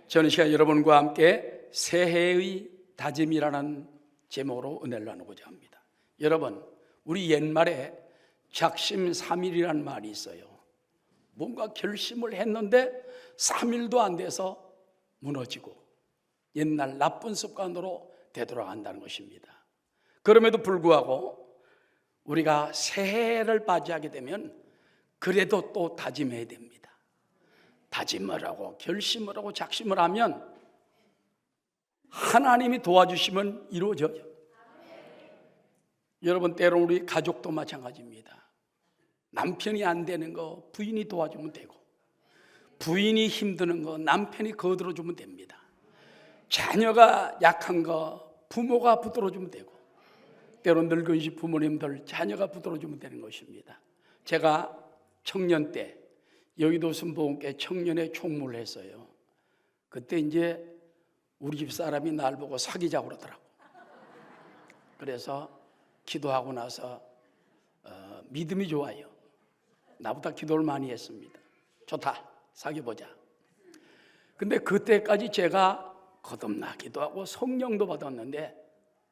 저는 시간 여러분과 함께 새해의 다짐이라는 제목으로 은혜를 나누고자 합니다. 여러분, 우리 옛말에 작심삼일이라는 말이 있어요. 뭔가 결심을 했는데 3일도 안 돼서 무너지고 옛날 나쁜 습관으로 되돌아간다는 것입니다. 그럼에도 불구하고 우리가 새해를 맞이하게 되면 그래도 또 다짐해야 됩니다. 다짐을 하고 결심을 하고 작심을 하면 하나님이 도와주시면 이루어져요. 여러분, 때로는 우리 가족도 마찬가지입니다. 남편이 안 되는 거 부인이 도와주면 되고, 부인이 힘드는 거 남편이 거들어주면 됩니다. 자녀가 약한 거 부모가 붙들어주면 되고, 때로는 늙으신 부모님들 자녀가 붙들어주면 되는 것입니다. 제가 청년 때 여의도 순복음교회 청년회 총무를 했어요. 그때 이제 우리 집 사람이 날 보고 사귀자고 그러더라고. 그래서 기도하고 나서 믿음이 좋아요. 나보다 기도를 많이 했습니다. 좋다, 사귀어보자. 근데 그때까지 제가 거듭나기도 하고 성령도 받았는데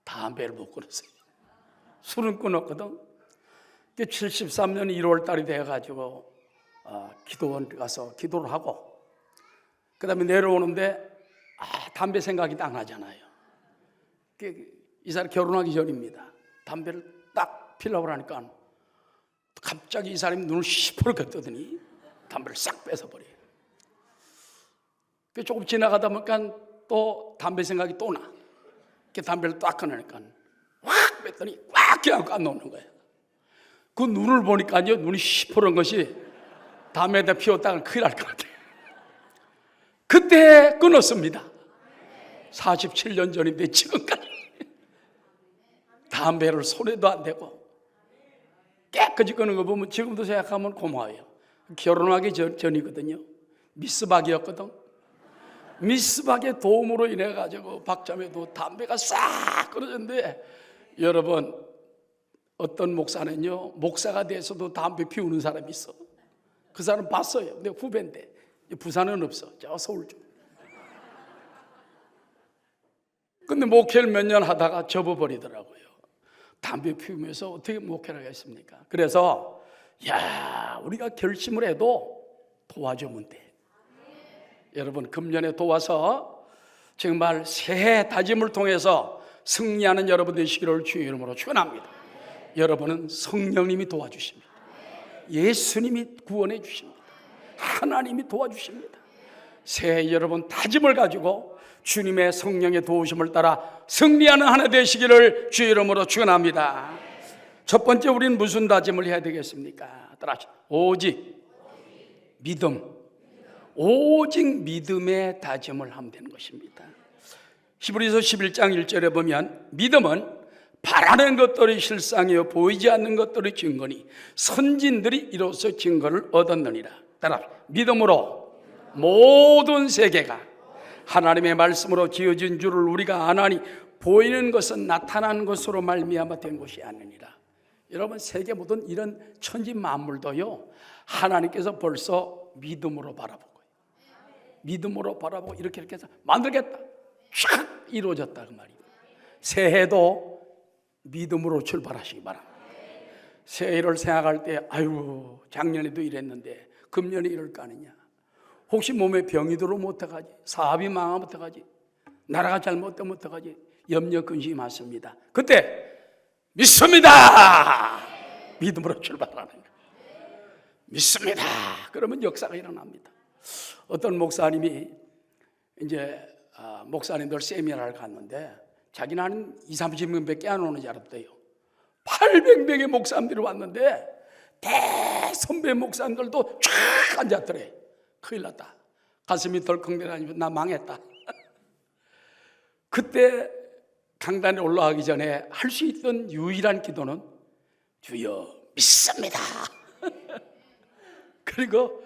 담배를 못 끊었어요. 술은 끊었거든. 73년 1월 달이 돼가지고 기도원 가서 기도를 하고, 그 다음에 내려오는데 담배 생각이 딱 나잖아요. 이 사람 결혼하기 전입니다. 담배를 딱 피려고 하니까 갑자기 이 사람이 눈을 시퍼렇게 뜨더니 담배를 싹 뺏어버려요. 조금 지나가다 보니까 또 담배 생각이 또 나. 담배를 딱 꺼내니까 확 뺐더니 꽉 그냥 까놓는 거예요. 그 눈을 보니까요, 눈이 시퍼런 것이 담배에다 피웠다가 큰일 날 것 같아요. 그때 끊었습니다. 47년 전인데 지금까지 담배를 손에도 안 대고 깨끗이 끊은 거 보면 지금도 생각하면 고마워요. 결혼하기 전이거든요. 미스박이었거든. 미스박의 도움으로 인해 가지고 박자매도 담배가 싹 끊어졌는데, 여러분, 어떤 목사는요, 목사가 돼서도 담배 피우는 사람이 있어. 그 사람 봤어요. 내 후배인데. 부산은 없어. 저 서울 쪽. 근데 목회를 몇 년 하다가 접어버리더라고요. 담배 피우면서 어떻게 목회를 하겠습니까? 그래서 우리가 결심을 해도 도와주면 돼. 여러분, 금년에 도와서 정말 새해 다짐을 통해서 승리하는 여러분 되시기를 주의 이름으로 축원합니다. 여러분은 성령님이 도와주십니다. 예수님이 구원해 주십니다. 하나님이 도와주십니다. 새해 여러분 다짐을 가지고 주님의 성령의 도우심을 따라 승리하는 한 해 되시기를 주의 이름으로 축원합니다. 첫 번째, 우리는 무슨 다짐을 해야 되겠습니까? 따라하시죠. 오직 믿음. 오직 믿음의 다짐을 하면 되는 것입니다. 히브리서 11장 1절에 보면 믿음은 바라는 것들이 실상이요 보이지 않는 것들이 증거니 선진들이 이로써 증거를 얻었느니라. 따라 믿음으로 모든 세계가 하나님의 말씀으로 지어진 줄을 우리가 아나니 보이는 것은 나타난 것으로 말미암아 된 것이 아니니라. 여러분, 세계 모든 이런 천지 만물도요, 하나님께서 벌써 믿음으로 바라보고, 믿음으로 바라보고 이렇게 해서 만들겠다, 촥 이루어졌다 그 말이에요. 새해도 믿음으로 출발하시기 바랍니다. 새해를 생각할 때 아유, 작년에도 이랬는데 금년에 이럴까 하느냐, 혹시 몸에 병이 들어오면 어떡하지, 사업이 망하면 어떡하지, 나라가 잘못되면 어떡하지, 염려 근심이 많습니다. 그때 믿습니다. 믿음으로 출발하는 거예요. 믿습니다. 그러면 역사가 일어납니다. 어떤 목사님이 이제 목사님들 세미나를 갔는데 자기는 한 20-30명밖에 안 오는 줄 알았대요. 800명의 목사님들이 왔는데 대선배 목사님들도 쫙 앉았더래. 큰일 났다. 가슴이 덜컹대라니면 나 망했다. 그때 강단에 올라가기 전에 할 수 있던 유일한 기도는 주여 믿습니다. 그리고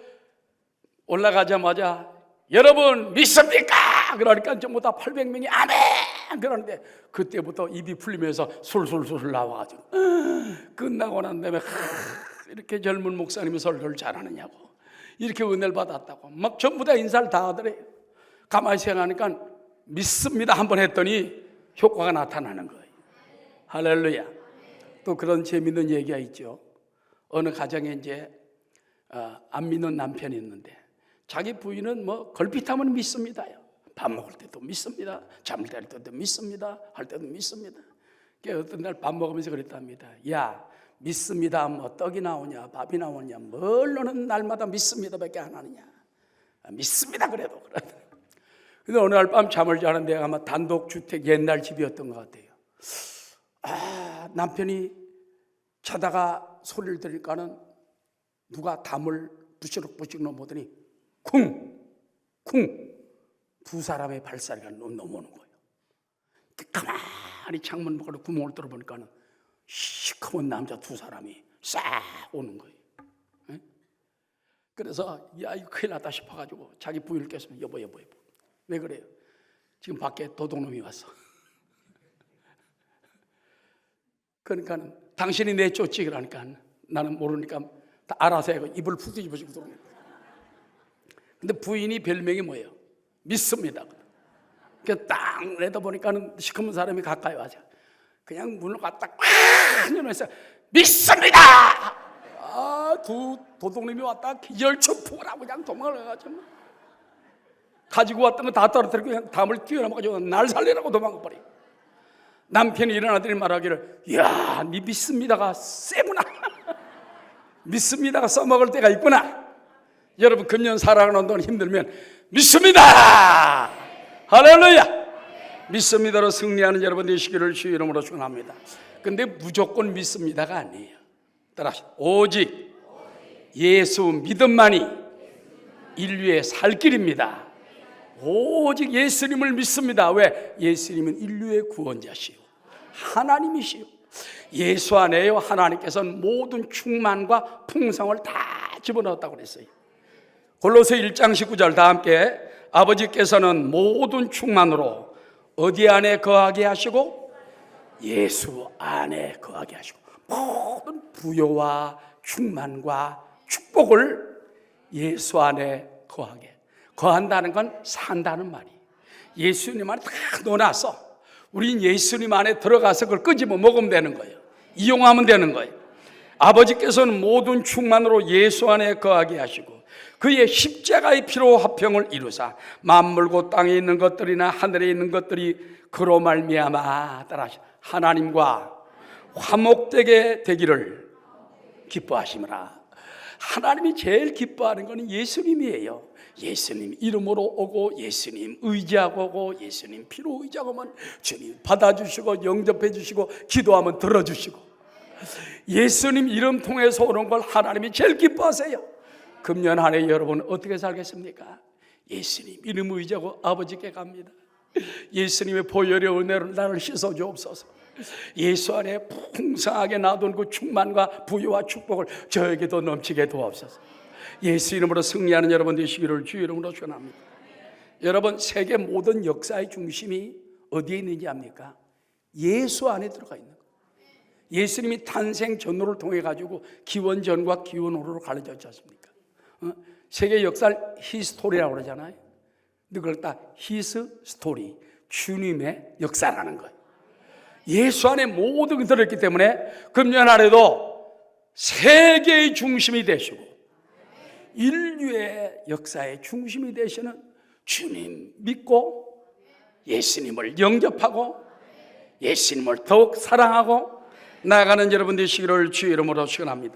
올라가자마자 여러분 믿습니까? 그러니까 전부 다 800명이 아멘 그러는데 그때부터 입이 풀리면서 술술술 나와가지고 끝나고 난 다음에 이렇게 젊은 목사님이 설교를 잘하느냐고, 이렇게 은혜를 받았다고 막 전부 다 인사를 다 하더래요. 가만히 생각하니까 믿습니다 한번 했더니 효과가 나타나는 거예요. 할렐루야. 또 그런 재밌는 얘기가 있죠. 어느 가정에 이제 안 믿는 남편이 있는데 자기 부인은 뭐 걸핏하면 믿습니다요. 밥 먹을 때도 믿습니다. 잠을 잘 때도 믿습니다. 할 때도 믿습니다. 어떤 날 밥 먹으면서 그랬답니다. 야, 믿습니다. 뭐 떡이 나오냐, 밥이 나오냐, 뭘 너는 날마다 믿습니다밖에 안 하느냐. 믿습니다 그래도. 근데 어느 날 밤 잠을 자는데 아마 단독주택 옛날 집이었던 것 같아요. 남편이 자다가 소리를 들으니까는 누가 담을 부시럭부시럭 넘어오더니 쿵! 두 사람의 발소리가 넘어오는 거예요. 가만히 창문 밖으로 구멍을 뚫어보니까는 시커먼 남자 두 사람이 싹 오는 거예요. 네? 그래서 야 이거 큰일 났다 싶어가지고 자기 부인을 깼으면 여보 왜 그래요? 지금 밖에 도둑놈이 왔어. 그러니까 당신이 내쫓지 그러니까 나는 모르니까 다 알아서 해고 입을 푹 뒤집어지고 들어오는 거예요. 근데 부인이 별명이 뭐예요? 믿습니다. 그래서 딱 내다보니까는 시커먼 사람이 가까이 와서 그냥 문을 갖다 꽉 열어서 믿습니다. 두 도둑놈이 왔다 기절초풍을 하고 그냥 도망을 해가지고 가지고 왔던 거 다 떨어뜨리고 그냥 담을 뛰어넘어가지고 날 살리라고 도망가버려. 남편이 일어나더니 말하기를 이야 네 믿습니다가 세구나. 믿습니다가 써먹을 때가 있구나. 여러분 금년 살아가는 동안 힘들면 믿습니다. 할렐루야. 믿습니다로 승리하는 여러분 되시기를 주의 이름으로 축원합니다. 근데 무조건 믿습니다가 아니에요. 따라서 오직 예수 믿음만이 인류의 살 길입니다. 오직 예수님을 믿습니다. 왜? 예수님은 인류의 구원자시오 하나님이시오. 예수 안에요 하나님께서는 모든 충만과 풍성을 다 집어넣었다고 그랬어요. 골로새 1장 19절 다 함께 아버지께서는 모든 충만으로 어디 안에 거하게 하시고 예수 안에 거하게 하시고 모든 부요와 충만과 축복을 예수 안에 거한다는 건 산다는 말이에요. 예수님 안에 다 넣어놔서 우린 예수님 안에 들어가서 그걸 끄집어 먹으면 되는 거예요. 이용하면 되는 거예요. 아버지께서는 모든 충만으로 예수 안에 거하게 하시고 그의 십자가의 피로 화평을 이루사 만물고 땅에 있는 것들이나 하늘에 있는 것들이 그로 말미암아 따라 하나님과 화목되게 되기를 기뻐하시므라. 하나님이 제일 기뻐하는 것은 예수님이에요. 예수님 이름으로 오고 예수님 의지하고 오고 예수님 피로 의지하고 오면 주님 받아주시고 영접해 주시고 기도하면 들어주시고 예수님 이름 통해서 오는 걸 하나님이 제일 기뻐하세요. 금년 한 해 여러분 어떻게 살겠습니까? 예수님 이름 의지하고 아버지께 갑니다. 예수님의 보혈의 은혜로 나를 씻어 주옵소서. 예수 안에 풍성하게 놔둔 그 충만과 부유와 축복을 저에게도 넘치게 도옵소서. 예수 이름으로 승리하는 여러분 되시기를 주 이름으로 축원합니다. 여러분 세계 모든 역사의 중심이 어디에 있는지 압니까? 예수 안에 들어가 있는 거예요. 예수님이 탄생 전후를 통해 가지고 기원 전과 기원 후로 가르쳤지 않습니까? 세계 역사를 히스토리라고 그러잖아요. 근데 그걸 다 히스 스토리, 주님의 역사라는 거예요. 예수 안에 모든 게 들어있기 때문에 금년 안에도 세계의 중심이 되시고 인류의 역사의 중심이 되시는 주님 믿고 예수님을 영접하고 예수님을 더욱 사랑하고 나아가는 여러분 되시기를 주의 이름으로 축원합니다.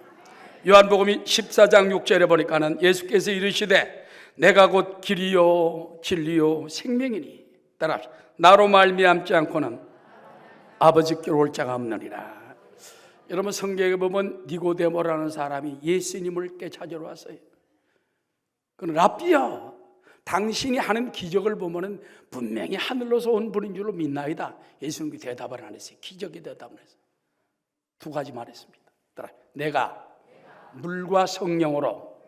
요한복음 14장 6절에 보니까는 예수께서 이르시되 내가 곧 길이요 진리요 생명이니 따라 나로 말미암지 않고는 아버지께로 올 자가 없느니라. 여러분 성경에 보면 니고데모라는 사람이 예수님을 찾으러 왔어요. 그는 랍비야 당신이 하는 기적을 보면은 분명히 하늘로서 온 분인 줄로 믿나이다. 예수님이 대답을 안 했어요. 기적이 대답을 했어요. 두 가지 말했습니다. 내가 물과 성령으로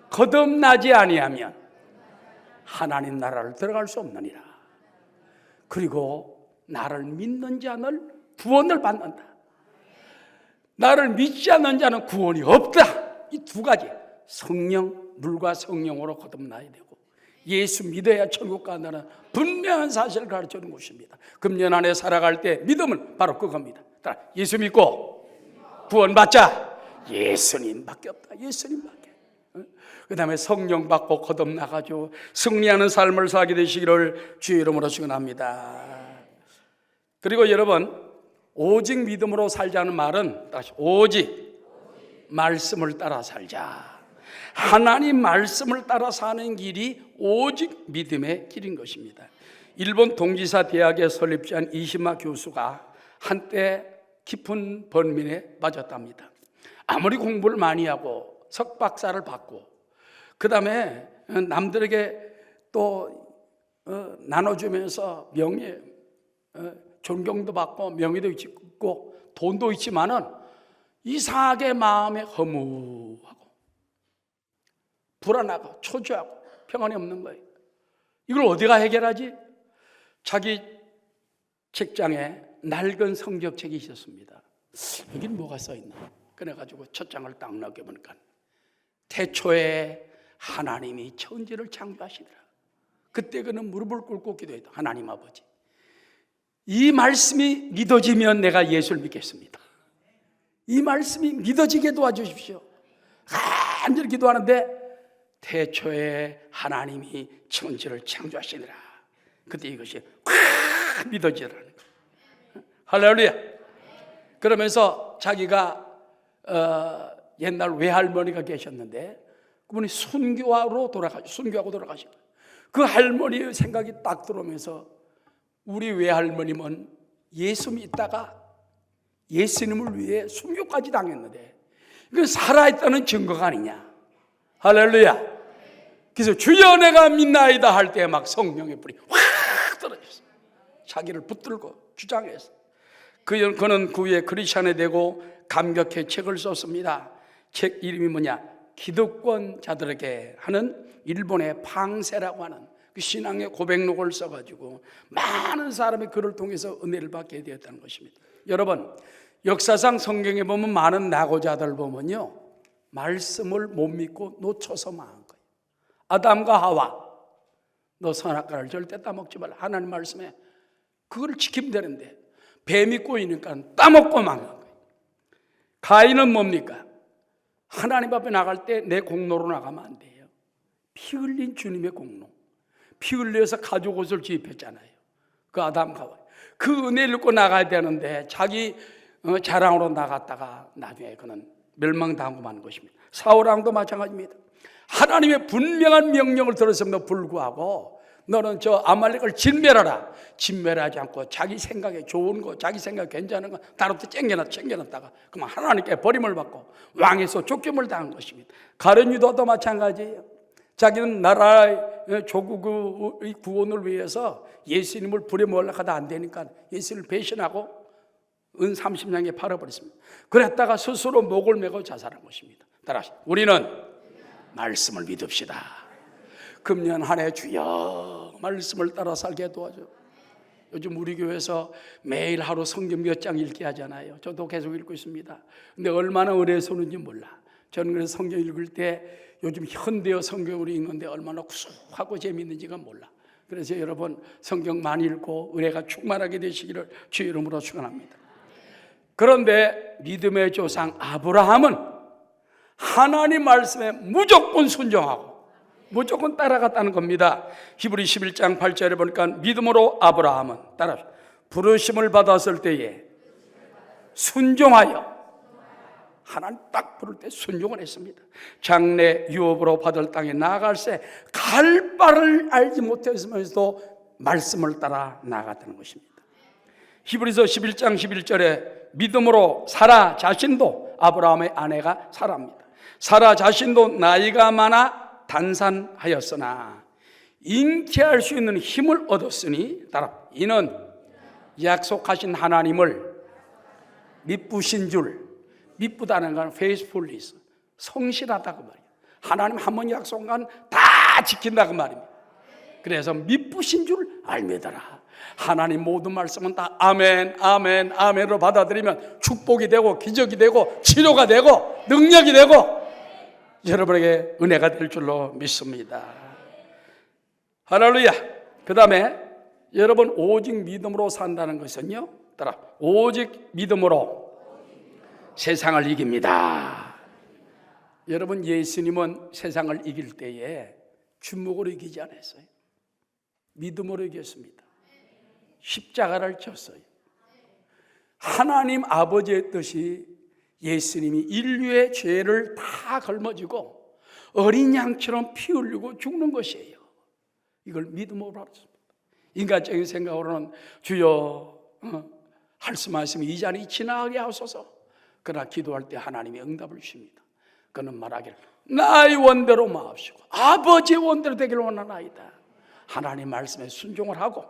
거듭나지 아니하면 하나님 나라를 들어갈 수 없느니라. 그리고 나를 믿는 자는 구원을 받는다. 나를 믿지 않는 자는 구원이 없다. 이 두 가지 성령, 물과 성령으로 거듭나야 되고 예수 믿어야 천국 간다는 분명한 사실을 가르쳐주는 것입니다. 금년 안에 살아갈 때 믿음은 바로 그겁니다. 예수 믿고 구원받자. 예수님밖에 없다. 예수님밖에. 그 다음에 성령 받고 거듭나가지고 승리하는 삶을 살게 되시기를 주의 이름으로 축원합니다. 그리고 여러분, 오직 믿음으로 살자는 말은 다시 오직 말씀을 따라 살자. 하나님 말씀을 따라 사는 길이 오직 믿음의 길인 것입니다. 일본 동지사 대학의 설립자인 이시마 교수가 한때 깊은 번민에 빠졌답니다. 아무리 공부를 많이 하고 석박사를 받고 그 다음에 남들에게 또 나눠주면서 명예, 존경도 받고 명예도 있고 돈도 있지만은 이상하게 마음에 허무하고 불안하고 초조하고 평안이 없는 거예요. 이걸 어디가 해결하지? 자기 책장에 낡은 성경책이 있었습니다. 여긴 뭐가 써있나? 그래가지고 첫 장을 딱 넘겨보니까 태초에 하나님이 천지를 창조하시더라. 그때 그는 무릎을 꿇고 기도했다. 하나님 아버지, 이 말씀이 믿어지면 내가 예수를 믿겠습니다. 이 말씀이 믿어지게 도와주십시오. 간절히 기도하는데 태초에 하나님이 천지를 창조하시더라. 그때 이것이 확 믿어지더라는 거예요. 할렐루야. 그러면서 자기가 옛날 외할머니가 계셨는데 그분이 순교하고 돌아가신 거예요. 그 할머니의 생각이 딱 들어오면서 우리 외할머님은 예수 믿다가 예수님을 위해 순교까지 당했는데 이건 살아있다는 증거가 아니냐. 할렐루야. 그래서 주여 내가 믿나이다 할 때 막 성령의 불이 확 떨어졌어요. 자기를 붙들고 주장했어요. 그는 그 후에 크리스찬이 되고 감격해 책을 썼습니다. 책 이름이 뭐냐? 기득권 자들에게 하는 일본의 팡세라고 하는 그 신앙의 고백록을 써가지고 많은 사람이 그를 통해서 은혜를 받게 되었다는 것입니다. 여러분, 역사상 성경에 보면 많은 낙오자들 보면요, 말씀을 못 믿고 놓쳐서 망한 거예요. 아담과 하와, 너 선악과를 절대 따먹지 말라. 하나님 말씀에 그걸 지키면 되는데 뱀이 꼬이니까 따먹고 망한 거예요. 가인은 뭡니까? 하나님 앞에 나갈 때 내 공로로 나가면 안 돼요. 피 흘린 주님의 공로, 피 흘려서 가죽 옷을 지입했잖아요. 그 아담과 하와, 그 은혜를 입고 나가야 되는데 자기 자랑으로 나갔다가 나중에 그는 멸망당하고 마는 것입니다. 사울왕도 마찬가지입니다. 하나님의 분명한 명령을 들었음에도 불구하고 너는 저 아말렉을 진멸하라. 진멸하지 않고 자기 생각에 좋은 거, 자기 생각에 괜찮은 거 다루터 챙겨놨다가 그만 하나님께 버림을 받고 왕에서 쫓김을 당한 것입니다. 가룟 유다도 마찬가지예요. 자기는 나라의 조국의 구원을 위해서 예수님을 불에 몰락하다 안 되니까 예수님을 배신하고 은 30냥에 팔아버렸습니다. 그랬다가 스스로 목을 메고 자살한 것입니다. 따라서 우리는 말씀을 믿읍시다. 금년 한 해 주여 말씀을 따라 살게 도와줘. 요즘 우리 교회에서 매일 하루 성경 몇 장 읽게 하잖아요. 저도 계속 읽고 있습니다. 근데 얼마나 은혜 쏘는지 몰라. 저는 그래서 성경 읽을 때 요즘 현대어 성경으로 읽는데 얼마나 구수하고 재미있는지가 몰라. 그래서 여러분 성경 많이 읽고 은혜가 충만하게 되시기를 주의 이름으로 축원합니다. 그런데 믿음의 조상 아브라함은 하나님 말씀에 무조건 순종하고 무조건 따라갔다는 겁니다. 히브리 11장 8절에 보니까 믿음으로 아브라함은 따라 부르심을 받았을 때에 순종하여, 하나님 딱 부를 때 순종을 했습니다. 장래 유업으로 받을 땅에 나아갈새 갈 바를 알지 못했으면서도 말씀을 따라 나아갔다는 것입니다. 히브리서 11장 11절에 믿음으로 사라 자신도, 아브라함의 아내가 사라입니다. 사라 자신도 나이가 많아 단산하였으나 잉태할 수 있는 힘을 얻었으니 따라 이는 약속하신 하나님을 미쁘신 줄, 미쁘다는 건 faithfulness, 성실하다 그 말이에요. 하나님 한 번 약속한 다 지킨다 그 말입니다. 그래서 미쁘신 줄 알매더라. 하나님 모든 말씀은 다 아멘 아멘 아멘으로 받아들이면 축복이 되고 기적이 되고 치료가 되고 능력이 되고 여러분에게 은혜가 될 줄로 믿습니다. 할렐루야. 그 다음에 여러분, 오직 믿음으로 산다는 것은요, 따라, 오직 믿음으로 세상을 이깁니다. 여러분, 예수님은 세상을 이길 때에 주먹으로 이기지 않았어요. 믿음으로 이겼습니다. 십자가를 졌어요. 하나님 아버지의 뜻이 예수님이 인류의 죄를 다 걸머지고 어린 양처럼 피 흘리고 죽는 것이에요. 이걸 믿음으로 알았습니다. 인간적인 생각으로는 주여 말씀하시면 이 잔이 지나가게 하소서. 그러나 기도할 때 하나님이 응답을 주십니다. 그는 말하기를 나의 원대로 마옵시고 아버지의 원대로 되기를 원하나이다. 하나님 말씀에 순종을 하고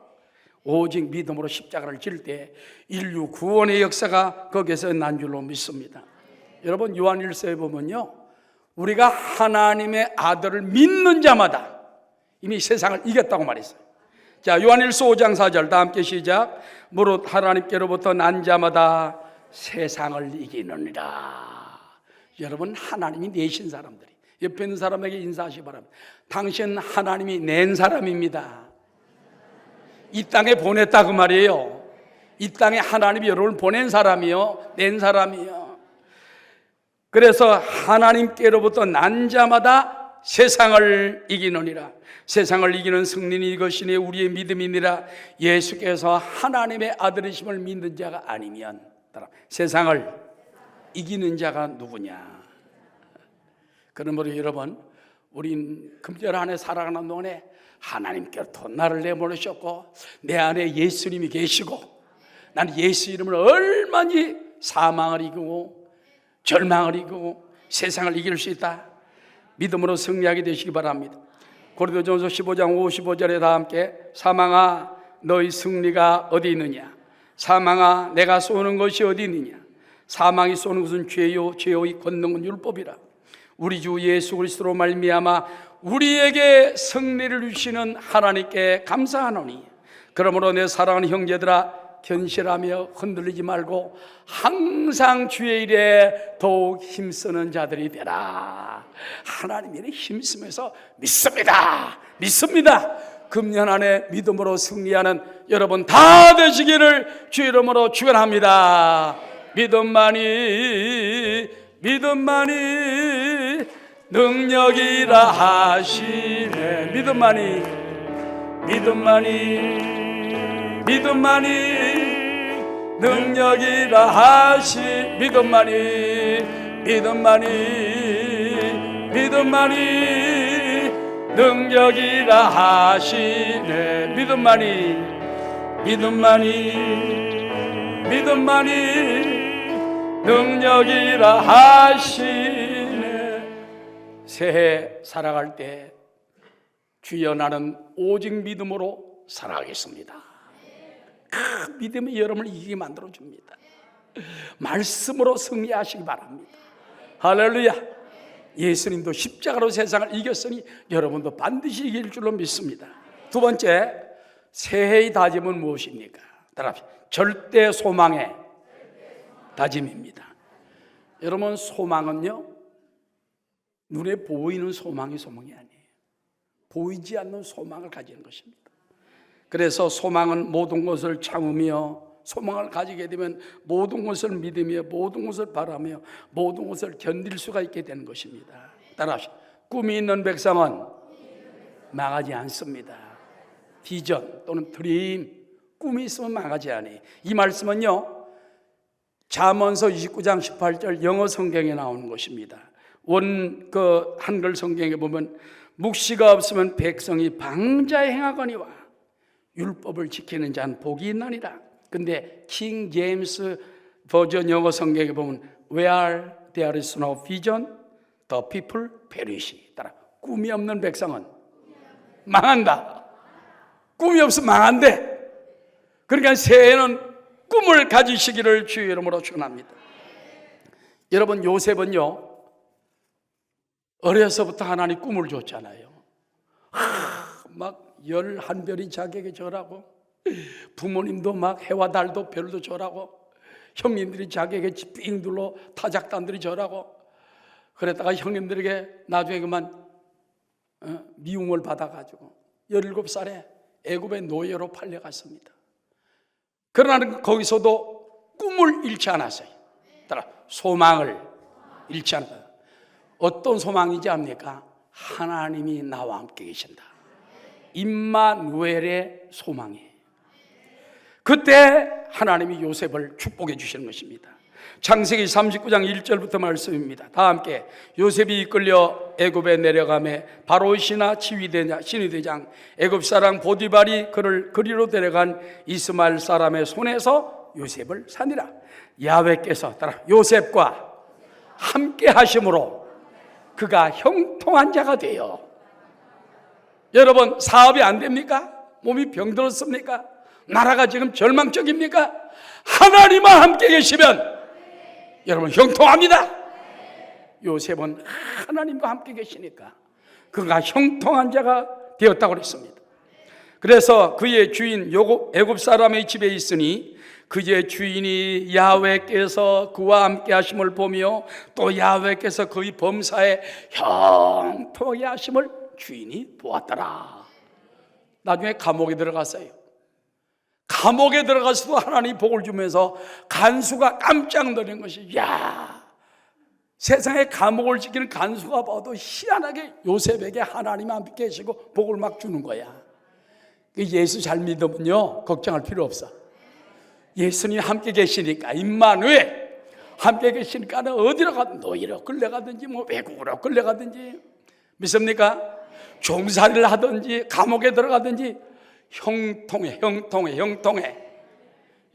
오직 믿음으로 십자가를 질 때 인류 구원의 역사가 거기에서 난 줄로 믿습니다. 여러분, 요한일서에 보면요, 우리가 하나님의 아들을 믿는 자마다 이미 세상을 이겼다고 말했어요. 자, 요한일서 5장 4절 다 함께 시작. 무릇 하나님께로부터 난 자마다 세상을 이기느니라. 여러분, 하나님이 내신 사람들이 옆에 있는 사람에게 인사하시기 바랍니다. 당신 하나님이 낸 사람입니다. 이 땅에 보냈다 그 말이에요. 이 땅에 하나님이 여러분을 보낸 사람이요, 낸 사람이요. 그래서 하나님께로부터 난 자마다 세상을 이기느니라. 세상을 이기는 승리는 이것이니 우리의 믿음이니라. 예수께서 하나님의 아들이심을 믿는 자가 아니면 세상을 이기는 자가 누구냐. 그러므로 여러분, 우린 금절 안에 살아가는 동안에 하나님께로부터 나를 내보내셨고 내 안에 예수님이 계시고 나는 예수 이름을 얼마나 사망을 이기고 절망을 이기고 세상을 이길 수 있다. 믿음으로 승리하게 되시기 바랍니다. 고린도전서 15장 55절에 다 함께 사망아 너희 승리가 어디 있느냐. 사망아 내가 쏘는 것이 어디 있느냐. 사망이 쏘는 것은 죄요 죄의 권능은 율법이라. 우리 주 예수 그리스도로 말미암아 우리에게 승리를 주시는 하나님께 감사하노니 그러므로 내 사랑하는 형제들아 견실하며 흔들리지 말고 항상 주의 일에 더욱 힘쓰는 자들이 되라. 하나님이 힘쓰면서 믿습니다. 금년 안에 믿음으로 승리하는 여러분 다 되시기를 주 이름으로 축원합니다. 믿음만이 능력이라 하시네. 믿음만이 능력이라 하시. 믿음만이 능력이라 하시네. 믿음만이 능력이라 하시네. 새해 살아갈 때 주여 나는 오직 믿음으로 살아가겠습니다. 그 믿음이 여러분을 이기게 만들어줍니다. 말씀으로 승리하시기 바랍니다. 할렐루야. 예수님도 십자가로 세상을 이겼으니 여러분도 반드시 이길 줄로 믿습니다. 두 번째, 새해의 다짐은 무엇입니까? 따라합시다. 절대 소망의 다짐입니다. 여러분, 소망은요 눈에 보이는 소망이 아니에요. 보이지 않는 소망을 가지는 것입니다. 그래서 소망은 모든 것을 참으며 소망을 가지게 되면 모든 것을 믿으며 모든 것을 바라며 모든 것을 견딜 수가 있게 되는 것입니다. 따라합시다. 꿈이 있는 백성은 망하지 않습니다. 비전 또는 드림, 꿈이 있으면 망하지 않아요. 이 말씀은요 잠언서 29장 18절 영어 성경에 나오는 것입니다. 한글 성경에 보면 묵시가 없으면 백성이 방자에 행하거니와 율법을 지키는 자는 복이 있나니라. 근데 킹 제임스 버전 영어 성경에 보면 Where there is no vision, the people perish. 따라 꿈이 없는 백성은 망한다. 꿈이 없으면 망한대. 그러니까 새해에는 꿈을 가지시기를 주의 이름으로 축원합니다. 여러분, 요셉은요 어려서부터 하나님 꿈을 줬잖아요. 막 11별이 자기에게 절하고 부모님도 막 해와 달도 별도 절하고 형님들이 자기에게 삥 둘러 타작단들이 절하고 그랬다가 형님들에게 나중에 그만 미움을 받아가지고 17살에 애굽의 노예로 팔려갔습니다. 그러나 거기서도 꿈을 잃지 않았어요. 따라 소망을 잃지 않았다. 어떤 소망인지 압니까? 하나님이 나와 함께 계신다. 임마누엘의 소망이에요. 그때 하나님이 요셉을 축복해 주시는 것입니다. 창세기 39장 1절부터 말씀입니다. 다 함께. 요셉이 이끌려 애굽에 내려가매 바로의 신하 신위대장 애굽 사람 보디발이 그를 그리로 데려간 이스마엘 사람의 손에서 요셉을 사니라. 야훼께서 따라 요셉과 함께 하심으로 그가 형통한 자가 되어. 여러분, 사업이 안 됩니까? 몸이 병들었습니까? 나라가 지금 절망적입니까? 하나님과 함께 계시면 여러분 형통합니다. 요셉은 하나님과 함께 계시니까 그가 형통한 자가 되었다고 그랬습니다. 그래서 그의 주인 애굽 사람의 집에 있으니 그의 주인이 야훼께서 그와 함께 하심을 보며 또 야훼께서 그의 범사에 형통하게 하심을 주인이 보았더라. 나중에 감옥에 들어갔어요. 감옥에 들어가서도 하나님 복을 주면서 간수가 깜짝 놀란 것이, 야, 세상에 감옥을 지키는 간수가 봐도 희한하게 요셉에게 하나님 함께 계시고 복을 막 주는 거야. 예수 잘 믿으면요 걱정할 필요 없어. 예수님 함께 계시니까, 임마누엘 함께 계시니까 어디로 가든, 노예로 끌려가든지 뭐 외국으로 끌려가든지, 믿습니까? 종살이를 하든지 감옥에 들어가든지 형통해.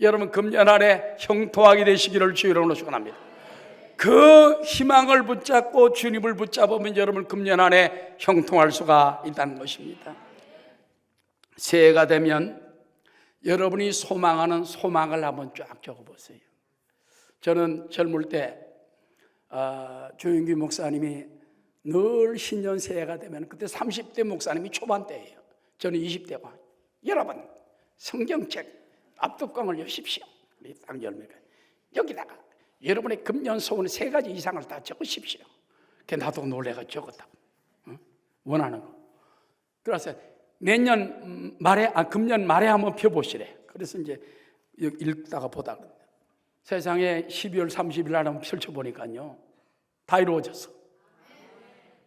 여러분, 금년 안에 형통하게 되시기를 주의 이름으로 축원합니다. 그 희망을 붙잡고 주님을 붙잡으면 여러분 금년 안에 형통할 수가 있다는 것입니다. 새해가 되면 여러분이 소망하는 소망을 한번 쫙 적어보세요. 저는 젊을 때 조영기 목사님이 늘 신년 새해가 되면, 그때 30대 목사님이 초반 때예요. 저는 20대고, 여러분 성경책 앞뚜껑을 여십시오. 딱 열면 여기다가 여러분의 금년 소원 3가지 이상을 다 적으십시오. 나도 놀래가 적었다고. 원하는 거. 그래서 내년 말에, 금년 말에 한번 펴보시래. 그래서 이제 읽다가 보다 세상에 12월 30일 날 한번 펼쳐보니까요 다 이루어졌어.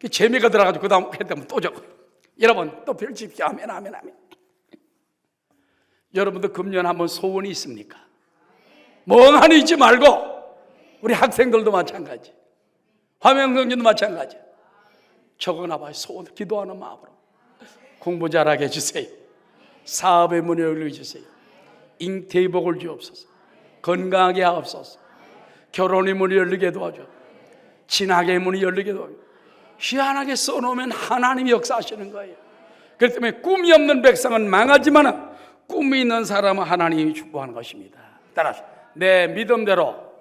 재미가 들어가지고 그 다음 했다면 또 적어. 여러분 또 펼칩시오. 아멘. 여러분도 금년 한번 소원이 있습니까? 멍하니 있지 말고, 우리 학생들도 마찬가지, 화명성진도 마찬가지, 적어놔봐요. 소원, 기도하는 마음으로. 공부 잘하게 해주세요. 사업의 문을 열어주세요. 잉태의 복을 주옵소서. 건강하게 하옵소서. 결혼의 문이 열리게 도와줘. 진학의 문이 열리게 도와줘. 희한하게 써놓으면 하나님이 역사하시는 거예요. 그렇기 때문에 꿈이 없는 백성은 망하지만 꿈이 있는 사람은 하나님이 축복하는 것입니다. 따라서 내 믿음대로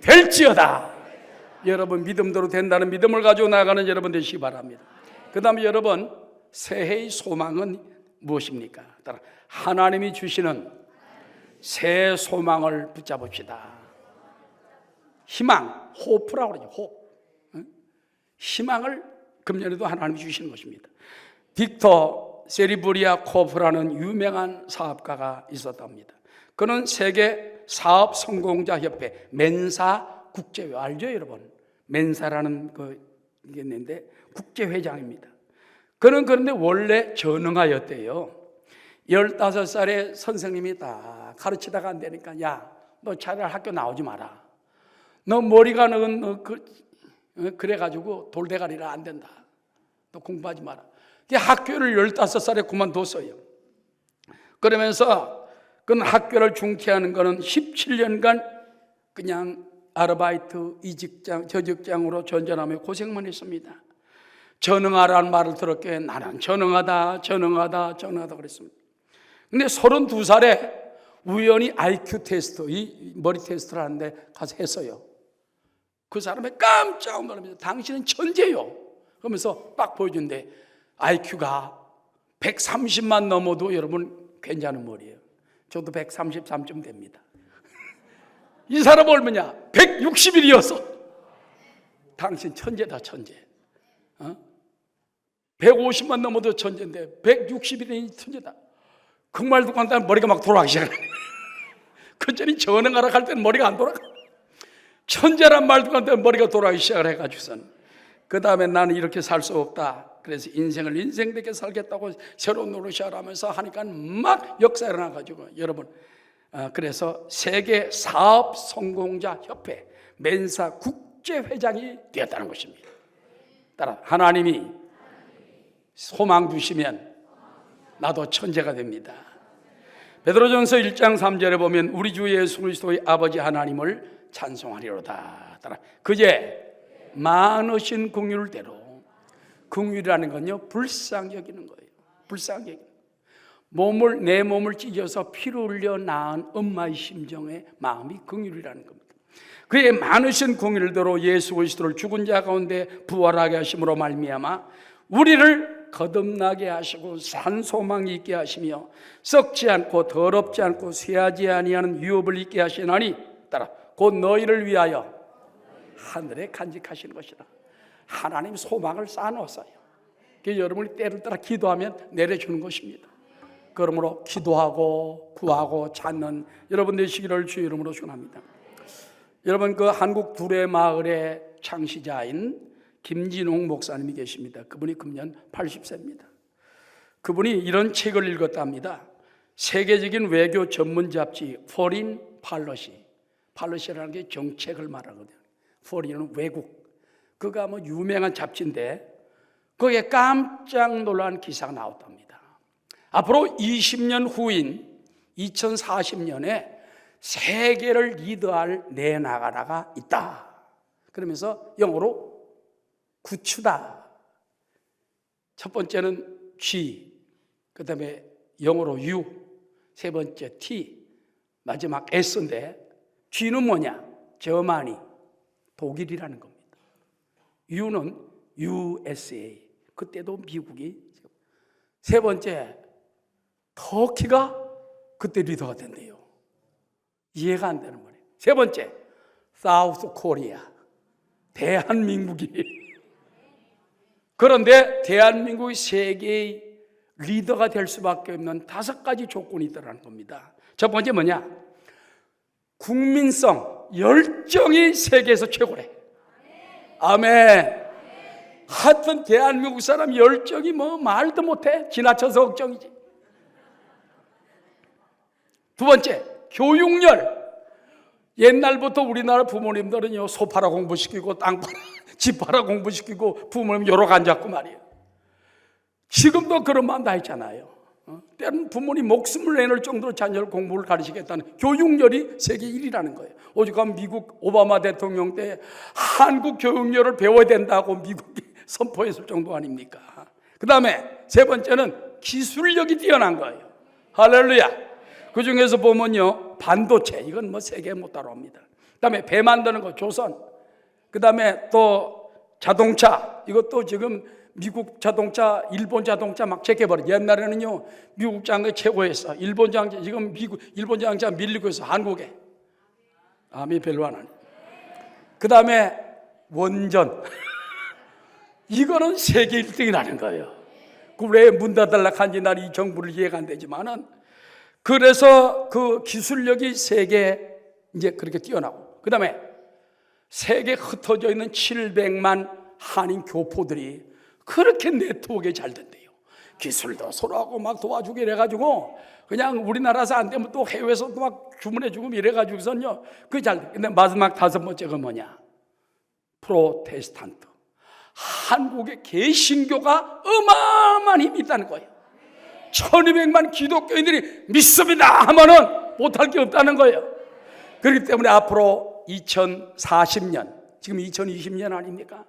될지어다. 여러분 믿음대로 된다는 믿음을 가지고 나가는 여러분 되시기 바랍니다. 그 다음에 여러분, 새해의 소망은 무엇입니까? 따라 하나님이 주시는 새 소망을 붙잡읍시다. 희망, 호프라고 그러죠. 호. 희망을 금년에도 하나님이 주시는 것입니다. 빅터 세리브리아 코프라는 유명한 사업가가 있었답니다. 그는 세계 사업 성공자 협회 멘사 국제회, 알죠 여러분? 멘사라는 게 있는데 국제회장입니다. 그는 그런데 원래 전응아였대요. 15살에 선생님이 다 가르치다가 안 되니까, 야, 너 차라리 학교 나오지 마라. 너 머리가 그래가지고 돌대가리라 안 된다. 너 공부하지 마라. 학교를 15살에 그만뒀어요. 그러면서 그는 학교를 중퇴하는 거는 17년간 그냥 아르바이트, 이 직장, 저 직장으로 전전하며 고생만 했습니다. 전응하라는 말을 들었기에 나는 전응하다 그랬습니다. 근데 32살에 우연히 IQ 테스트, 이 머리 테스트를 하는데 가서 했어요. 그 사람이 깜짝 놀라면서 당신은 천재요 그러면서 딱 보여준대. IQ가 130만 넘어도 여러분 괜찮은 머리예요. 저도 133쯤 됩니다. 이 사람 얼마냐? 160일이었어. 당신 천재다, 천재. 150만 넘어도 천재인데 160일이 천재다. 그 말 듣고 한 다음에 머리가 막 돌아가기 시작하네. 그전이 전행하러 갈 때는 머리가 안 돌아가. 천재란 말 듣고 한 다음에 머리가 돌아가기 시작을 해가지고선 그 다음에 나는 이렇게 살 수 없다. 그래서 인생을 인생되게 살겠다고 새로운 노릇을 하면서 하니까 막 역사가 일어나가지고 여러분, 그래서 세계 사업 성공자 협회 멘사 국제회장이 되었다는 것입니다. 따라 하나님이 소망 주시면 나도 천재가 됩니다. 베드로전서 1장 3절에 보면 우리 주 예수 그리스도의 아버지 하나님을 찬송하리로다. 따라 그제 많으신 긍휼대로, 긍휼이라는 건요 불쌍히 여기는 거예요. 불쌍히 여기는, 내 몸을 찢어서 피를 흘려 낳은 엄마의 심정의 마음이 긍휼이라는 겁니다. 그의 많으신 긍휼대로 예수 그리스도를 죽은 자 가운데 부활하게 하심으로 말미암아 우리를 거듭나게 하시고 산 소망이 있게 하시며 썩지 않고 더럽지 않고 쇠하지 아니하는 유업을 있게 하시나니 따라 곧 너희를 위하여 하늘에 간직하시는 것이라. 하나님 소망을 쌓아놓았어요. 그래서 여러분이 때를 따라 기도하면 내려주는 것입니다. 그러므로 기도하고 구하고 찾는 여러분 되시기를 주의 이름으로 축원합니다. 여러분, 그 한국 두레 마을의 창시자인 김진홍 목사님이 계십니다. 그분이 금년 80세입니다. 그분이 이런 책을 읽었답니다. 세계적인 외교 전문 잡지 Foreign Policy, 팔러시라는 게 정책을 말하거든요. Foreign은 외국. 그가 뭐 유명한 잡지인데 거기에 깜짝 놀란 기사가 나왔답니다. 앞으로 20년 후인 2040년에 세계를 리드할 내 나라가 있다. 그러면서 영어로 구추다. 첫 번째는 G, 그 다음에 영어로 U, 세 번째 T, 마지막 S인데 G는 뭐냐? 저만이, 독일이라는 겁니다. U는 USA, 그때도 미국이. 세 번째 터키가 그때 리더가 된대요. 이해가 안 되는 말이에요. 세 번째 사우스 코리아, 대한민국이. 그런데 대한민국이 세계의 리더가 될 수밖에 없는 5가지 조건이 있다는 겁니다. 첫 번째 뭐냐? 국민성, 열정이 세계에서 최고래. 아멘. 하여튼 대한민국 사람 열정이 뭐 말도 못해. 지나쳐서 걱정이지. 두 번째, 교육열. 옛날부터 우리나라 부모님들은요 소 팔아 공부시키고 땅 팔아 집 팔아 공부시키고 부모님 여러 안 잡고 말이에요. 지금도 그런 마음 다 있잖아요. 때는 부모님 목숨을 내놓을 정도로 자녀를 공부를 가르치겠다는 교육열이 세계 1위라는 거예요. 오죽하면 미국 오바마 대통령 때 한국 교육열을 배워야 된다고 미국이 선포했을 정도 아닙니까? 그 다음에 세 번째는 기술력이 뛰어난 거예요. 할렐루야. 그 중에서 보면요 반도체, 이건 뭐 세계 못 따라옵니다. 그 다음에 배 만드는 거 조선, 그 다음에 또 자동차, 이것도 지금 미국 자동차, 일본 자동차 막 제껴버려. 옛날에는요 미국 자동차 최고였어. 일본 자동차, 지금 일본 자동차 밀리고 있어 한국에. 아미 별로 안 하네. 그 다음에 원전 이거는 세계 1등이라는 거예요. 그 왜 문 닫으려고 한지 난 이 정부를 이해가 안 되지만은, 그래서 그 기술력이 세계 이제 그렇게 뛰어나고, 그 다음에 세계에 흩어져 있는 700만 한인 교포들이 그렇게 네트워크가 잘 된대요. 기술도 서로하고 막 도와주고 이래가지고 그냥 우리나라에서 안 되면 또 해외에서 또 막 주문해주고 이래가지고선요 그게 잘 돼. 근데 마지막 5번째가 뭐냐? 프로테스탄트. 한국의 개신교가 어마어마한 힘이 있다는 거예요. 1200만 기독교인들이 믿습니다 하면은 못할 게 없다는 거예요. 그렇기 때문에 앞으로 2040년, 지금 2020년 아닙니까?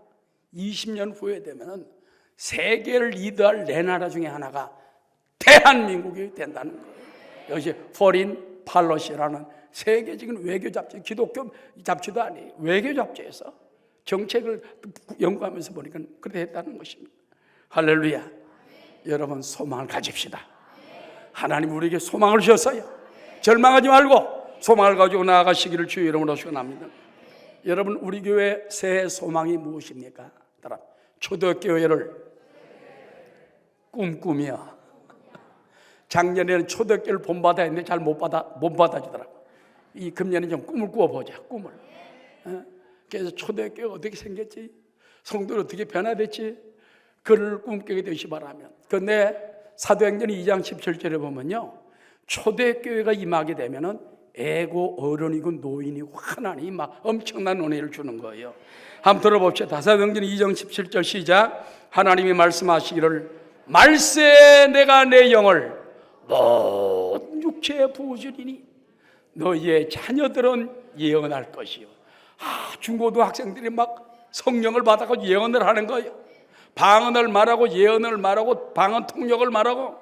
20년 후에 되면은 세계를 리드할 내 나라 중에 하나가 대한민국이 된다는 거예요. 이것이 Foreign Policy라는 세계적인 외교 잡지, 기독교 잡지도 아니에요. 외교 잡지에서 정책을 연구하면서 보니까 그렇게 했다는 것입니다. 할렐루야. 여러분 소망을 가집시다. 하나님 우리에게 소망을 주셨어요. 절망하지 말고 소망을 가지고 나아가시기를 주의 이름으로 축원합니다. 여러분 우리 교회 새해 소망이 무엇입니까? 초대교회를 꿈이야. 작년에는 초대교회를 본받아야 했는데 잘 못 받아주더라고. 이 금년에 좀 꿈을 꾸어보자, 꿈을. 그래서 초대교회가 어떻게 생겼지? 성도는 어떻게 변화됐지? 그를 꿈꾸게 되시 바라면. 근데 사도행전 2장 17절에 보면요, 초대교회가 임하게 되면은 애고 어른이고 노인이고 하나님이 막 엄청난 은혜를 주는 거예요. 한번 들어봅시다. 사도행전 2장 17절 시작. 하나님이 말씀하시기를 말세 내가 내 영을 모든 육체에 부어주리니 너희의 자녀들은 예언할 것이요. 중고등학생들이 막 성령을 받아서 예언을 하는 거예요. 방언을 말하고 예언을 말하고 방언 통역을 말하고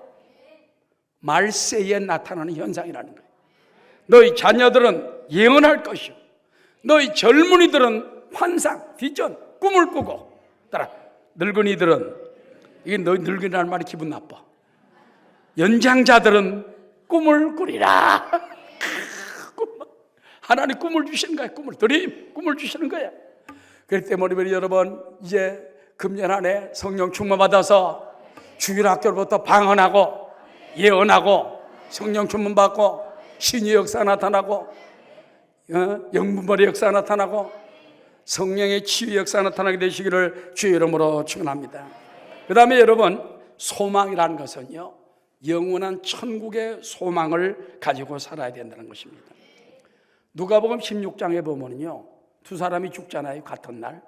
말세에 나타나는 현상이라는 거예요. 너희 자녀들은 예언할 것이요. 너희 젊은이들은 환상, 비전, 꿈을 꾸고 따라 늙은이들은 이게 너희 늙은이라는 말이 기분 나빠. 연장자들은 꿈을 꾸리라. 하나님 꿈을 주시는 거야. 꿈을 주시는 거야. 그렇기 때문에 여러분 이제 금년 안에 성령 충만 받아서 주일학교로부터 방언하고 예언하고 성령 충만 받고 신의 역사 나타나고 영분별의 역사 나타나고 성령의 치유 역사 나타나게 되시기를 주의 이름으로 축원합니다. 그 다음에 여러분 소망이라는 것은요 영원한 천국의 소망을 가지고 살아야 된다는 것입니다. 누가복음 16장에 보면요 두 사람이 죽잖아요. 같은 날.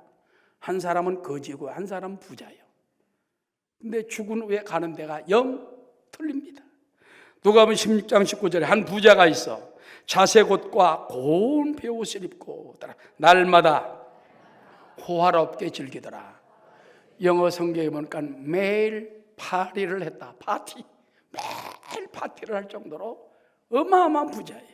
한 사람은 거지고 한 사람은 부자예요. 근데 죽은 후에 가는 데가 영 틀립니다. 누가복음 16장 19절에 한 부자가 있어 자색 옷과 고운 베옷을 입고 날마다 호화롭게 즐기더라. 영어 성경에 보니까 매일 파티를 했다. 매일 파티를 할 정도로 어마어마한 부자예요.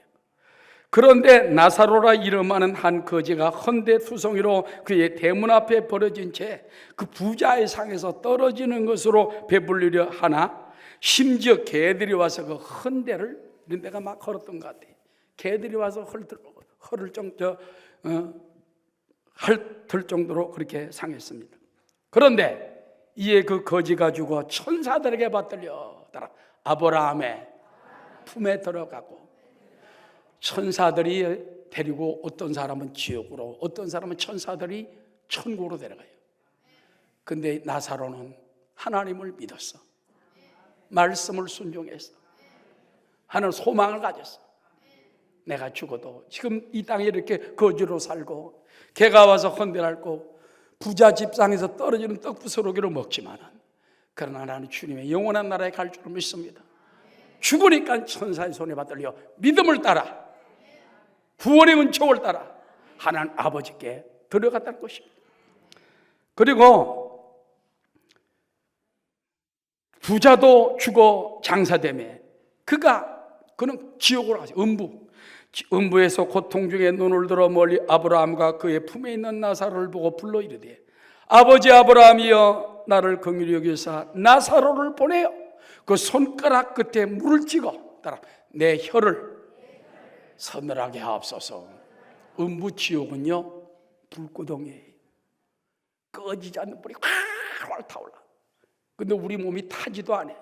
그런데 나사로라 이름하는 한 거지가 헌데투성이로 그의 대문 앞에 버려진 채 그 부자의 상에서 떨어지는 것으로 배불리려 하나 심지어 개들이 와서 그 헌데를 이런 데가 막 헐었던 것 같아요. 개들이 와서 헐들 정도로 그렇게 상했습니다. 그런데 이에 그 거지가 죽어 천사들에게 받들려 아브라함의 품에 들어가고 천사들이 데리고 어떤 사람은 지옥으로 어떤 사람은 천사들이 천국으로 데려가요. 근데 나사로는 하나님을 믿었어. 말씀을 순종했어. 하는 소망을 가졌어. 내가 죽어도 지금 이 땅에 이렇게 거지로 살고 개가 와서 헌대할고 부자 집상에서 떨어지는 떡부스러기를 먹지만은 그러나 나는 주님의 영원한 나라에 갈 줄을 믿습니다. 죽으니까 천사의 손에 받들려 믿음을 따라 구원의 은총을 따라 하나님 아버지께 들어갔다는 것입니다. 그리고 부자도 죽어 장사되매 그는 지옥으로 가죠. 음부에서 고통 중에 눈을 들어 멀리 아브라함과 그의 품에 있는 나사로를 보고 불러 이르되 아버지 아브라함이여 나를 긍휼히 여기사 나사로를 보내어 그 손가락 끝에 물을 찍어 내 혀를 서늘하게 하옵소서. 음부 지옥은요 불구덩이에요. 꺼지지 않는 불이 활활 타올라. 근데 우리 몸이 타지도 않아.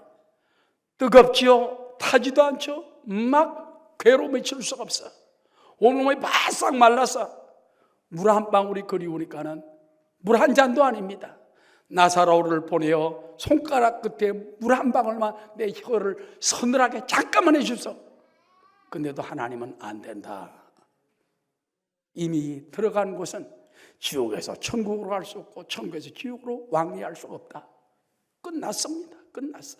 뜨겁지요? 타지도 않죠? 막 괴로움에 칠 수가 없어. 온몸이 바싹 말라서 물 한 방울이 그리우니까는 물 한 잔도 아닙니다. 나사로를 보내어 손가락 끝에 물 한 방울만 내 혀를 서늘하게 잠깐만 해주소. 근데도 하나님은 안 된다. 이미 들어간 곳은 지옥에서 천국으로 갈 수 없고 천국에서 지옥으로 왕래할 수 없다. 끝났습니다. 끝났어.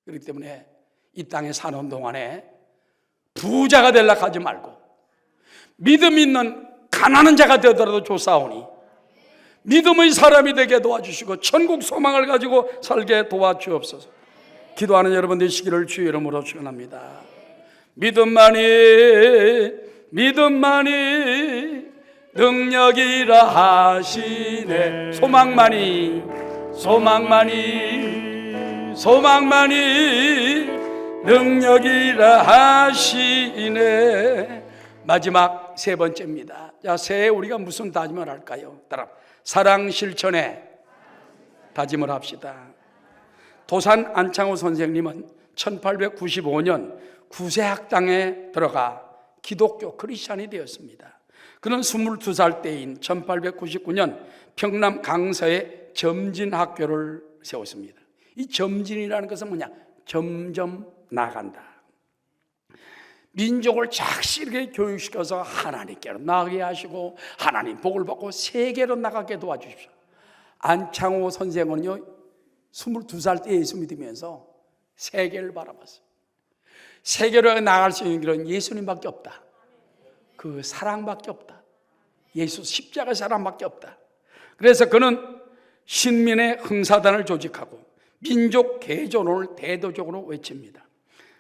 그렇기 때문에 이 땅에 사는 동안에 부자가 되려고 하지 말고 믿음 있는 가난한 자가 되더라도 조사오니 믿음의 사람이 되게 도와주시고 천국 소망을 가지고 살게 도와주옵소서. 기도하는 여러분 되시기를 주의 이름으로 축원합니다. 믿음만이 능력이라 하시네. 소망만이 능력이라 하시네. 마지막 세 번째입니다. 자, 새해 우리가 무슨 다짐을 할까요? 따라 사랑 실천에 다짐을 합시다. 도산 안창호 선생님은 1895년 구세학당에 들어가 기독교 크리스찬이 되었습니다. 그는 22살 때인 1899년 평남 강서에 점진학교를 세웠습니다. 이 점진이라는 것은 뭐냐? 점점 나아간다. 민족을 착실하게 교육시켜서 하나님께로 나가게 하시고 하나님 복을 받고 세계로 나가게 도와주십시오. 안창호 선생은요 22살 때 예수 믿으면서 세계를 바라봤어요. 세계로 나갈 수 있는 길은 예수님밖에 없다. 그 사랑밖에 없다. 예수 십자가 사랑밖에 없다. 그래서 그는 신민의 흥사단을 조직하고 민족 개존을 대도적으로 외칩니다.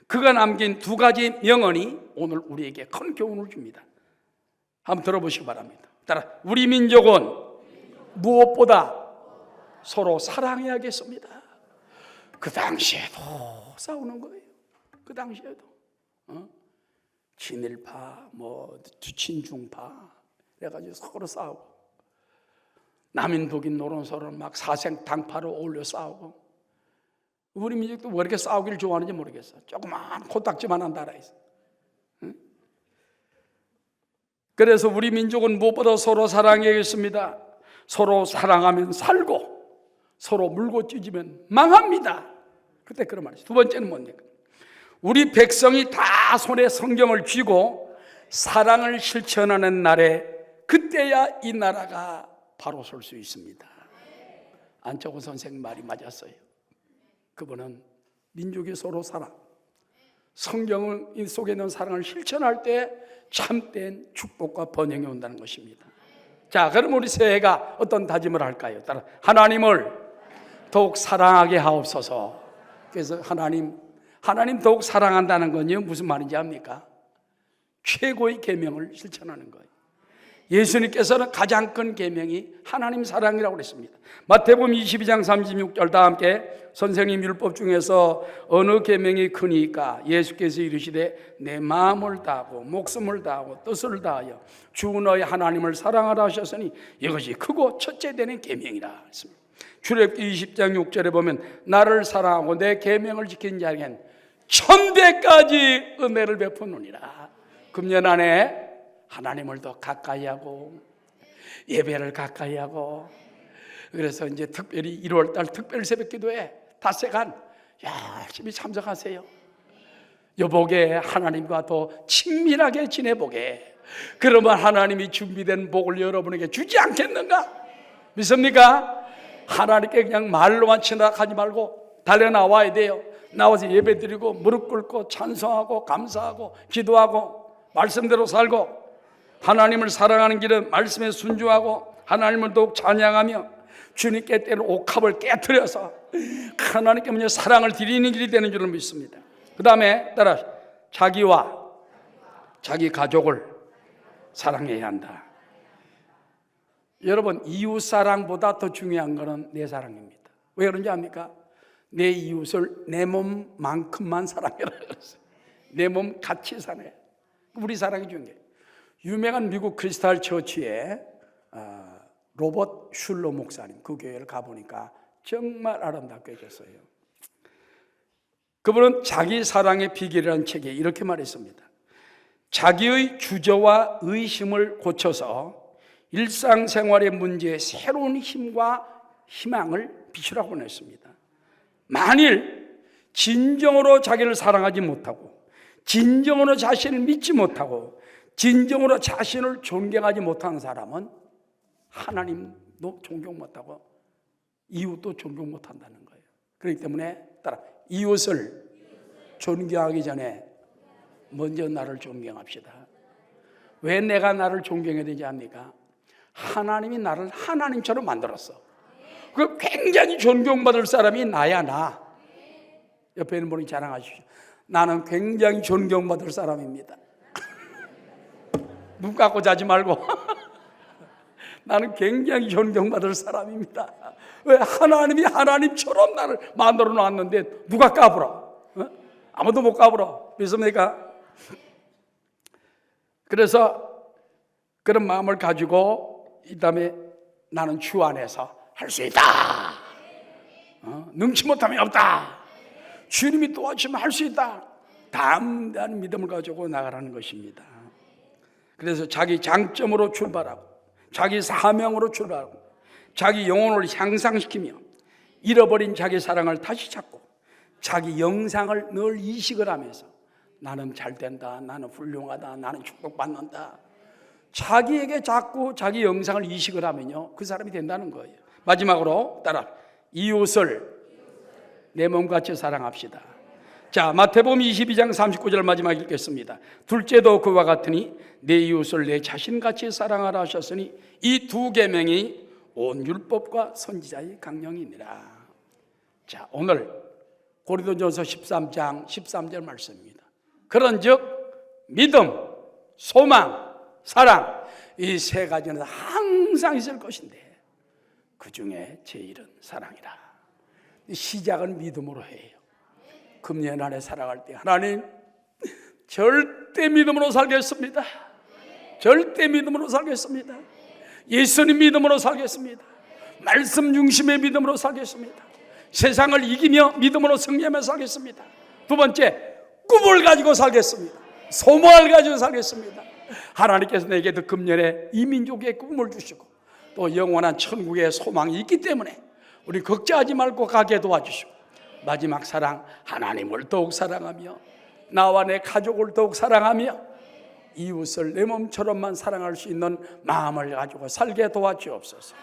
그가 남긴 두 가지 명언이 오늘 우리에게 큰 교훈을 줍니다. 한번 들어보시기 바랍니다. 따라, 우리 민족은 무엇보다 서로 사랑해야겠습니다. 그 당시에도 싸우는 거예요. 그 당시에도 친일파, 친중파 그래가지고 서로 싸우고, 남인 북인 노론서로 막 사생 당파로 어울려 싸우고. 우리 민족도 왜 이렇게 싸우기를 좋아하는지 모르겠어. 조그만 코딱지만한 나라에서. 그래서 우리 민족은 무엇보다 서로 사랑해야겠습니다. 서로 사랑하면 살고 서로 물고 찢으면 망합니다. 그때 그런 말이죠. 두 번째는 뭡니까? 우리 백성이 다 손에 성경을 쥐고 사랑을 실천하는 날에 그때야 이 나라가 바로 설 수 있습니다. 안창호 선생 말이 맞았어요. 그분은 민족이 서로 사랑, 성경 속에 있는 사랑을 실천할 때 참된 축복과 번영이 온다는 것입니다. 자, 그럼 우리 새해가 어떤 다짐을 할까요? 따라, 하나님을 더욱 사랑하게 하옵소서. 그래서 하나님 더욱 사랑한다는 건요 무슨 말인지 압니까? 최고의 계명을 실천하는 거예요. 예수님께서는 가장 큰 계명이 하나님 사랑이라고 그랬습니다. 마태복음 22장 36절 다 함께, 선생님 율법 중에서 어느 계명이 크니까? 예수께서 이르시되 내 마음을 다하고 목숨을 다하고 뜻을 다하여 주 너의 하나님을 사랑하라 하셨으니 이것이 크고 첫째 되는 계명이라 했습니다. 출애굽기 20장 6절에 보면 나를 사랑하고 내 계명을 지킨 자에겐 1000배까지 은혜를 베푸느니라. 금년 안에 하나님을 더 가까이 하고 예배를 가까이 하고, 그래서 이제 특별히 1월달 특별 새벽기도에 닷새간 열심히 참석하세요. 여보게 하나님과 더 친밀하게 지내보게. 그러면 하나님이 준비된 복을 여러분에게 주지 않겠는가? 믿습니까? 하나님께 그냥 말로만 친하지 말고 달려 나와야 돼요. 나와서 예배드리고 무릎 꿇고 찬송하고 감사하고 기도하고 말씀대로 살고, 하나님을 사랑하는 길은 말씀에 순종하고 하나님을 더욱 찬양하며 주님께 때로 옥합을 깨트려서 하나님께 먼저 사랑을 드리는 길이 되는 줄을 믿습니다. 그 다음에 따라, 자기와 자기 가족을 사랑해야 한다. 여러분, 이웃 사랑보다 더 중요한 것은 내 사랑입니다. 왜 그런지 압니까? 내 이웃을 내 몸만큼만 사랑해라. 내 몸 같이 사랑해. 우리 사랑이 중요해. 유명한 미국 크리스탈 처치에 로버트 슐러 목사님, 그 교회를 가보니까 정말 아름답게 해줬어요. 그분은 자기 사랑의 비결이라는 책에 이렇게 말했습니다. 자기의 주저와 의심을 고쳐서 일상생활의 문제에 새로운 힘과 희망을 비추라고 했습니다. 만일 진정으로 자기를 사랑하지 못하고 진정으로 자신을 믿지 못하고 진정으로 자신을 존경하지 못하는 사람은 하나님도 존경 못하고 이웃도 존경 못한다는 거예요. 그렇기 때문에 따라 이웃을 존경하기 전에 먼저 나를 존경합시다. 왜 내가 나를 존경해야 되지 합니까? 하나님이 나를 하나님처럼 만들었어. 그 굉장히 존경받을 사람이 나야, 나. 옆에 있는 분이 자랑하십시오. 나는 굉장히 존경받을 사람입니다. 눈 감고 자지 말고 나는 굉장히 존경받을 사람입니다. 왜? 하나님이 하나님처럼 나를 만들어 놨는데 누가 까불어? 아무도 못 까불어. 믿습니까? 그래서 그런 마음을 가지고 이 다음에 나는 주 안에서 할 수 있다. 능치 못함이 없다. 주님이 도와주시면 할 수 있다. 담대한 믿음을 가지고 나가라는 것입니다. 그래서 자기 장점으로 출발하고 자기 사명으로 출발하고 자기 영혼을 향상시키며 잃어버린 자기 사랑을 다시 찾고 자기 영상을 늘 이식을 하면서 나는 잘된다, 나는 훌륭하다, 나는 축복받는다. 자기에게 자꾸 자기 영상을 이식을 하면요, 그 사람이 된다는 거예요. 마지막으로 따라, 이웃을 내 몸같이 사랑합시다. 자, 마태복음 22장 39절 마지막 읽겠습니다. 둘째도 그와 같으니 내 이웃을 내 자신같이 사랑하라 하셨으니 이 두 계명이 온 율법과 선지자의 강령이니라. 자, 오늘 고린도전서 13장 13절 말씀입니다. 그런즉 믿음, 소망, 사랑, 이 세 가지는 항상 있을 것인데 그 중에 제일은 사랑이라. 시작은 믿음으로 해요. 금년 안에 살아갈 때 하나님 절대 믿음으로 살겠습니다. 절대 믿음으로 살겠습니다. 예수님 믿음으로 살겠습니다. 말씀 중심의 믿음으로 살겠습니다. 세상을 이기며 믿음으로 승리하며 살겠습니다. 두 번째, 꿈을 가지고 살겠습니다. 소망을 가지고 살겠습니다. 하나님께서 내게도 금년에 이 민족의 꿈을 주시고 또 영원한 천국의 소망이 있기 때문에 우리 걱정하지 말고 가게 도와주시고, 마지막 사랑, 하나님을 더욱 사랑하며 나와 내 가족을 더욱 사랑하며 이웃을 내 몸처럼만 사랑할 수 있는 마음을 가지고 살게 도와주옵소서.